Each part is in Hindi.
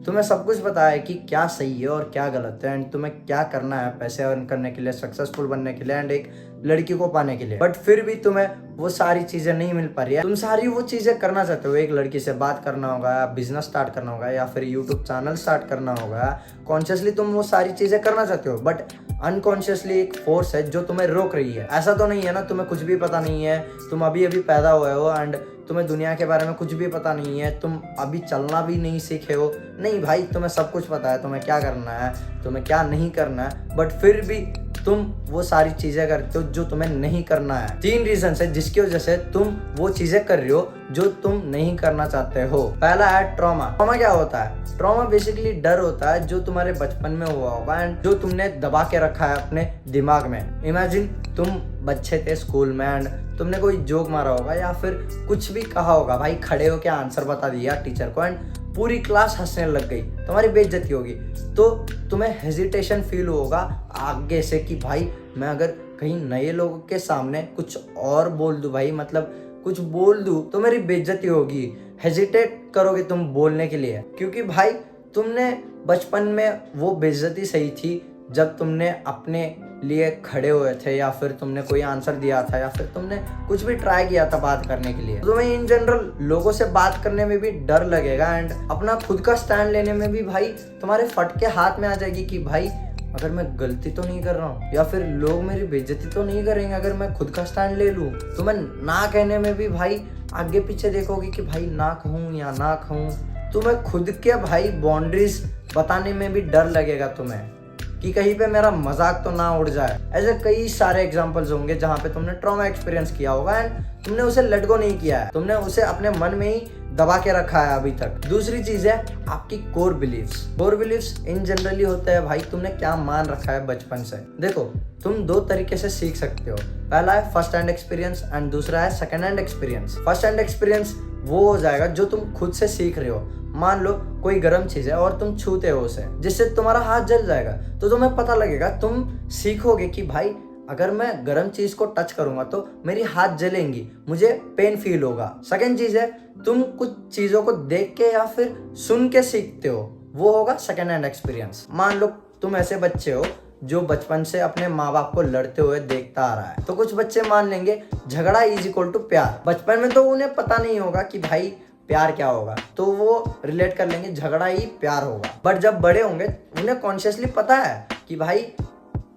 तुम्हें सब कुछ पता है कि क्या सही है और क्या गलत है एंड तुम्हें क्या करना है पैसे अर्न करने के लिए, सक्सेसफुल बनने के लिए एंड एक लड़की को पाने के लिए। बट फिर भी तुम्हें वो सारी चीजें नहीं मिल पा रही है। तुम सारी वो चीजें करना चाहते हो, एक लड़की से बात करना होगा, बिजनेस स्टार्ट करना होगा या फिर यूट्यूब चैनल स्टार्ट करना होगा। कॉन्शियसली तुम वो सारी चीजें करना चाहते हो, बट अनकॉन्शियसली एक फोर्स है जो तुम्हें रोक रही है। ऐसा तो नहीं है ना तुम्हें कुछ भी पता नहीं है, तुम अभी अभी पैदा हुए हो एंड तुम्हें दुनिया के बारे में कुछ भी पता नहीं है, तुम अभी चलना भी नहीं सीखे हो। नहीं भाई, तुम्हें सब कुछ पता है, तुम्हें क्या करना है, तुम्हें क्या नहीं करना है, बट फिर भी तुम वो सारी चीजें करते हो जो तुम्हें नहीं करना है। 3 रीजन है जिसकी वजह से तुम वो चीजें कर रहे हो जो तुम नहीं करना चाहते हो। पहला है ट्रॉमा। ट्रॉमा क्या होता है? ट्रॉमा बेसिकली डर होता है जो तुम्हारे बचपन में हुआ होगा एंड जो तुमने दबा के रखा है अपने दिमाग में। इमेजिन तुम बच्चे थे स्कूल में एंड तुमने कोई जोक मारा होगा या फिर कुछ भी कहा होगा, भाई खड़े होके आंसर बता दिया टीचर को एंड पूरी क्लास हंसने लग गई, तुम्हारी बेइज्जती होगी। तो तुम्हें हेजिटेशन फील होगा आगे से कि भाई मैं अगर कहीं नए लोगों के सामने कुछ और बोल दूं, भाई मतलब कुछ बोल दूं तो मेरी बेइज्जती होगी। हेजिटेट करोगे तुम बोलने के लिए, क्योंकि भाई तुमने बचपन में वो बेइज्जती सही थी जब तुमने अपने लिए खड़े हुए थे या फिर तुमने कोई आंसर दिया था या फिर तुमने कुछ भी ट्राई किया था बात करने के लिए। तुम्हें इन जनरल लोगों से बात करने में भी डर लगेगा एंड अपना खुद का स्टैंड लेने में भी भाई तुम्हारे फटके हाथ में आ जाएगी कि भाई अगर मैं गलती तो नहीं कर रहा हूँ या फिर लोग मेरी बेइज्जती तो नहीं करेंगे अगर मैं खुद का स्टैंड ले लूँ। तुम्हें ना कहने में भी भाई आगे पीछे देखोगे कि भाई ना कहूँ या ना कहूँ। तुम्हें खुद के भाई बाउंड्रीज बताने में भी डर लगेगा तुम्हें कि कहीं पे मेरा मजाक तो ना उड़ जाए। ऐसे कई सारे एग्जांपल्स होंगे जहां पे तुमने ट्रॉमा एक्सपीरियंस किया होगा एंड तुमने उसे लेट गो नहीं किया है, तुमने उसे अपने मन में ही दबा के रखा है अभी तक। दूसरी चीज है आपकी कोर बिलीव्स। कोर बिलीव्स इन जनरली होते हैं भाई तुमने क्या मान रखा है बचपन से। देखो, तुम 2 तरीके से सीख सकते हो। पहला है फर्स्ट हैंड एक्सपीरियंस एंड दूसरा है second hand experience. First hand experience वो हो जाएगा जो तुम खुद से सीख रहे हो। मान लो कोई गर्म चीज है और तुम छूते हो उसे, जिससे तुम्हारा हाथ जल जाएगा, तो तुम्हें पता लगेगा, तुम सीखोगे कि भाई अगर मैं गर्म चीज को टच करूंगा तो मेरी हाथ जलेंगी, मुझे पेन फील होगा। सेकंड चीज है तुम कुछ चीजों को देख के या फिर सुन के सीखते हो, वो होगा सेकंड हैंड एक्सपीरियंस। मान लो तुम ऐसे बच्चे हो जो बचपन से अपने माँ बाप को लड़ते हुए देखता आ रहा है, तो कुछ बच्चे मान लेंगे झगड़ा इज इक्वल टू प्यार। बचपन में तो उन्हें पता नहीं होगा कि भाई प्यार क्या होगा, तो वो रिलेट कर लेंगे झगड़ा ही प्यार होगा। बट जब बड़े होंगे उन्हें कॉन्शियसली पता है कि भाई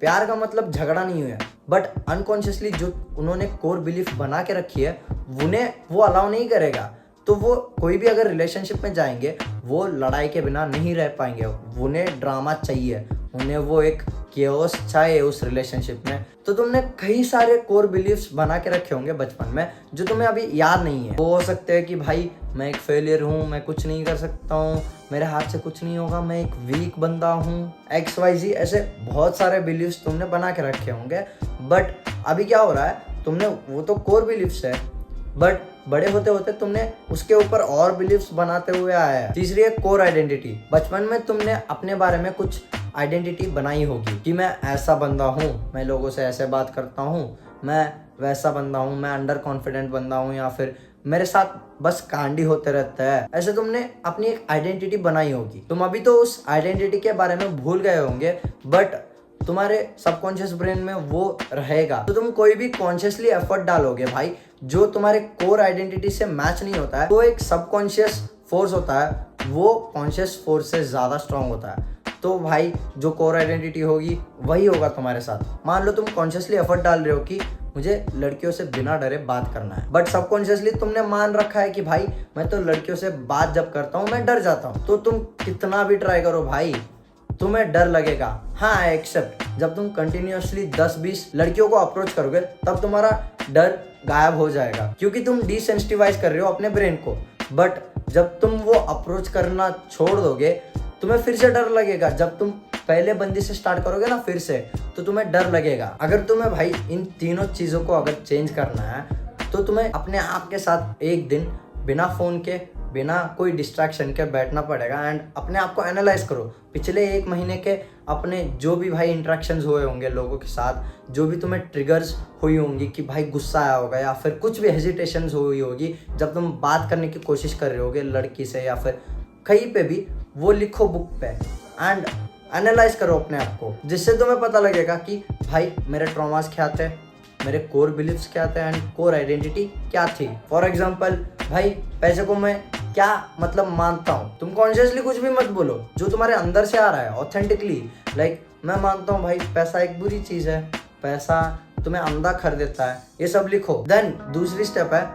प्यार का मतलब झगड़ा नहीं हुआ, बट अनकॉन्शियसली जो उन्होंने कोर बिलीफ बना के रखी है उन्हें वो अलाउ नहीं करेगा। तो वो कोई भी अगर रिलेशनशिप में जाएंगे वो लड़ाई के बिना नहीं रह पाएंगे, उन्हें ड्रामा चाहिए, उन्हें वो एक केओस चाहिए उस रिलेशनशिप में। तो तुमने कई सारे कोर बिलीफ्स बना के रखे होंगे बचपन में जो तुम्हें अभी याद नहीं है। वो हो सकते हैं कि भाई मैं एक फेलियर हूँ, मैं कुछ नहीं कर सकता हूँ, मेरे हाथ से कुछ नहीं होगा, मैं एक वीक बंदा हूँ, XYZ। ऐसे बहुत सारे बिलीफ्स तुमने बना के रखे होंगे। बट अभी क्या हो रहा है, तुमने वो तो कोर बिलीफ्स है, बट बड़े होते होते तुमने उसके ऊपर और बिलीफ्स बनाते हुए आया है। तीसरी है कोर आइडेंटिटी। बचपन में तुमने अपने बारे में कुछ आइडेंटिटी बनाई होगी कि मैं ऐसा बंदा हूँ, मैं लोगों से ऐसे बात करता हूँ, मैं वैसा बंदा हूँ, मैं अंडर कॉन्फिडेंट बंदा हूँ, या फिर मेरे साथ बस कांडी होते रहता है। ऐसे तुमने अपनी एक आइडेंटिटी बनाई होगी। तुम अभी तो उस आइडेंटिटी के बारे में भूल गए होंगे, बट तुम्हारे सबकॉन्शियस ब्रेन में वो रहेगा। तो तुम कोई भी कॉन्शियसली एफर्ट डालोगे भाई जो तुम्हारे कोर आइडेंटिटी से मैच नहीं होता है, तो एक सबकॉन्शियस फोर्स होता है, वो कॉन्शियस फोर्स से ज्यादा स्ट्रांग होता है। तो भाई जो कोर आइडेंटिटी होगी वही होगा तुम्हारे साथ। मान लो तुम कॉन्शियसली एफर्ट डाल रहे हो कि मुझे लड़कियों से बिना डरे बात करना है, बट सबकॉन्शियसली तुमने मान रखा है कि भाई मैं तो लड़कियों से बात जब करता हूँ मैं डर जाता हूँ। तो तुम कितना भी ट्राई करो भाई तुम्हें डर लगेगा। हाँ एक्सेप्ट जब तुम कंटिन्यूअसली 10-20 लड़कियों को अप्रोच करोगे तब तुम्हारा डर गायब हो जाएगा, क्योंकि तुम डिसेंसिटाइज कर रहे हो अपने ब्रेन को। बट जब तुम वो अप्रोच करना छोड़ दोगे तुम्हें फिर से डर लगेगा। जब तुम पहले बंदी से स्टार्ट करोगे ना फिर से, तो तुम्हें डर लगेगा। अगर तुम्हें भाई इन तीनों चीजों को अगर चेंज करना है तो तुम्हें अपने आप के साथ एक दिन बिना फोन के, बिना कोई डिस्ट्रैक्शन के बैठना पड़ेगा एंड अपने आप को एनालाइज करो। पिछले 1 महीने के अपने जो भी भाई इंटरेक्शंस हुए होंगे लोगों के साथ, जो भी तुम्हें ट्रिगर्स हुई होंगी कि भाई गुस्सा आया होगा या फिर कुछ भी हेजिटेशंस हुई होगी जब तुम बात करने की कोशिश कर रहे होगे लड़की से या फिर कहीं पे भी, वो लिखो बुक पे एंड एनालाइज करो अपने आप को, जिससे तुम्हें पता लगेगा कि भाई मेरे ट्रॉमास क्या थे, मेरे कोर बिलीफ्स क्या थे एंड कोर आइडेंटिटी क्या थी। फॉर एग्जाम्पल भाई पैसे को मैं क्या मतलब मानता हूँ, तुम कॉन्शियसली कुछ भी मत बोलो, जो तुम्हारे अंदर से आ रहा है ऑथेंटिकली, लाइक मैं मानता हूँ भाई पैसा एक बुरी चीज है, पैसा तुम्हें अंधा कर देता है, ये सब लिखो। देन दूसरी स्टेप है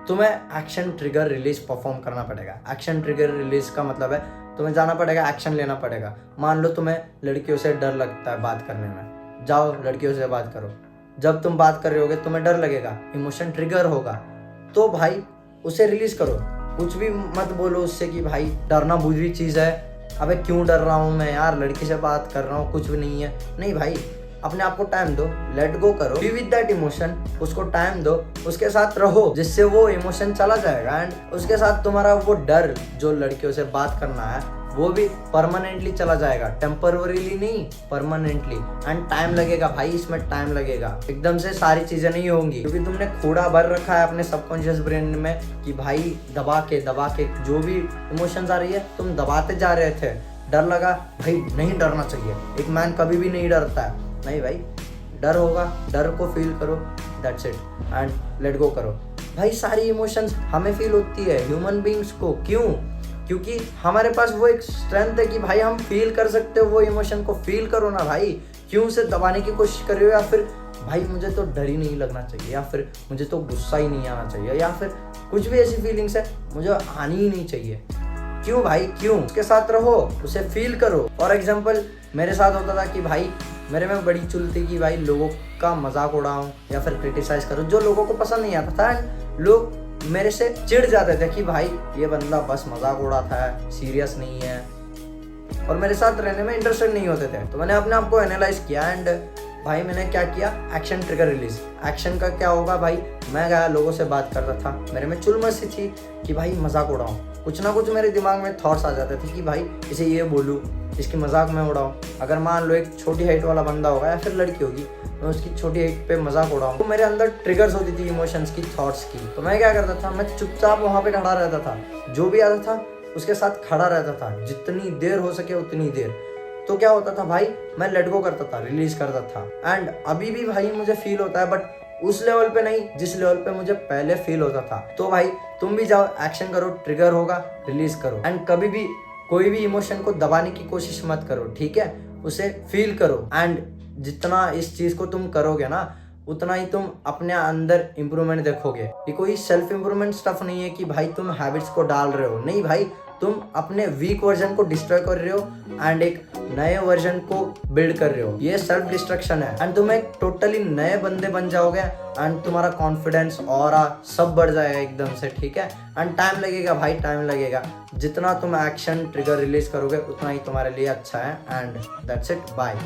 तुम्हें एक्शन ट्रिगर रिलीज परफॉर्म करना पड़ेगा। एक्शन ट्रिगर रिलीज का मतलब है तुम्हें जाना पड़ेगा, एक्शन लेना पड़ेगा। मान लो तुम्हें लड़कियों से डर लगता है बात करने में, जाओ लड़कियों से बात करो। जब तुम बात कर रहे होगे तुम्हें डर लगेगा, इमोशन ट्रिगर होगा, तो भाई उसे रिलीज करो। कुछ भी मत बोलो उससे कि भाई डरना बुरी चीज़ है, अबे क्यों डर रहा हूँ मैं यार, लड़की से बात कर रहा हूँ, कुछ भी नहीं है। नहीं भाई, अपने आप को टाइम दो, लेट गो करो, बी विद दैट इमोशन, उसको टाइम दो, उसके साथ रहो, जिससे वो इमोशन चला जाएगा एंड उसके साथ तुम्हारा वो डर जो लड़कियों से बात करना है वो भी परमानेंटली चला जाएगा, टेम्पररीली नहीं, परमानेंटली। एंड टाइम लगेगा भाई, इसमें टाइम लगेगा, एकदम से सारी चीजें नहीं होंगी, क्योंकि तुमने कूड़ा भर रखा है अपने सबकॉन्शियस ब्रेन में कि भाई दबा के जो भी इमोशंस आ रही है तुम दबाते जा रहे थे। डर लगा, भाई नहीं डरना चाहिए, एक मैन कभी भी नहीं डरता है, नहीं भाई डर होगा, डर को फील करो, that's it and let go करो। भाई सारी इमोशंस हमें फील होती है, ह्यूमन बींग्स को। क्यों? क्योंकि हमारे पास वो एक स्ट्रेंथ है कि भाई हम फील कर सकते हो वो इमोशन को। फील करो ना भाई, क्यों उसे दबाने की कोशिश कर रहे हो, या फिर भाई मुझे तो डर ही नहीं लगना चाहिए, या फिर मुझे तो गुस्सा ही नहीं आना चाहिए, या फिर कुछ भी ऐसी फीलिंग्स है मुझे आनी ही नहीं चाहिए। क्यों भाई, क्यों? उसके साथ रहो, उसे फील करो। फॉर एग्जाम्पल मेरे साथ होता था कि भाई मेरे में बड़ी चुल थी कि भाई लोगों का मजाक उड़ाऊं या फिर क्रिटिसाइज करूं, जो लोगों को पसंद नहीं आता था। लोग मेरे से चिढ़ जाते थे कि भाई ये बंदा बस मजाक उड़ाता है, सीरियस नहीं है, और मेरे साथ रहने में इंटरेस्टेड नहीं होते थे। तो मैंने अपने आप को एनालाइज किया एंड भाई मैंने क्या किया, एक्शन ट्रिगर रिलीज। एक्शन का क्या होगा भाई, मैं गया लोगों से बात करता था, मेरे में चुल मस्ती थी कि भाई मजाक उड़ाऊं, कुछ ना कुछ मेरे दिमाग में थॉट्स आ जाते थे कि भाई इसे ये बोलूं, इसकी मजाक में उड़ाऊं। अगर मान लो एक छोटी हाइट वाला बंदा होगा या फिर लड़की होगी, मैं उसकी छोटी हाइट पे मजाक उड़ाऊं, तो मेरे अंदर ट्रिगर्स होती थी इमोशंस की, थॉट्स की। तो मैं क्या करता था, मैं चुपचाप वहां पे खड़ा रहता था, जो भी आता था उसके साथ खड़ा रहता था, जितनी देर हो सके उतनी देर। तो क्या होता था भाई, मैं लेट गो करता था, रिलीज करता था। एंड अभी भी भाई मुझे फील होता है, बट उस लेवल पे नहीं जिस लेवल पे मुझे पहले फील होता था। तो भाई तुम भी जाओ, एक्शन करो, ट्रिगर होगा, रिलीज करो। एंड कभी भी कोई भी इमोशन को दबाने की कोशिश मत करो, ठीक है, उसे फील करो। एंड जितना इस चीज को तुम करोगे ना, उतना ही तुम अपने अंदर इंप्रूवमेंट देखोगे। ये कोई सेल्फ इंप्रूवमेंट स्टफ नहीं है कि भाई तुम हैबिट्स को डाल रहे हो, नहीं भाई, तुम अपने वीक वर्जन को डिस्ट्रॉय कर रहे हो एंड एक नए वर्जन को बिल्ड कर रहे हो। ये सेल्फ डिस्ट्रक्शन है एंड तुम एक टोटली नए बंदे बन जाओगे एंड तुम्हारा कॉन्फिडेंस और सब बढ़ जाएगा एकदम से, ठीक है। एंड टाइम लगेगा भाई, टाइम लगेगा। जितना तुम एक्शन ट्रिगर रिलीज करोगे उतना ही तुम्हारे लिए अच्छा है। And that's it, bye.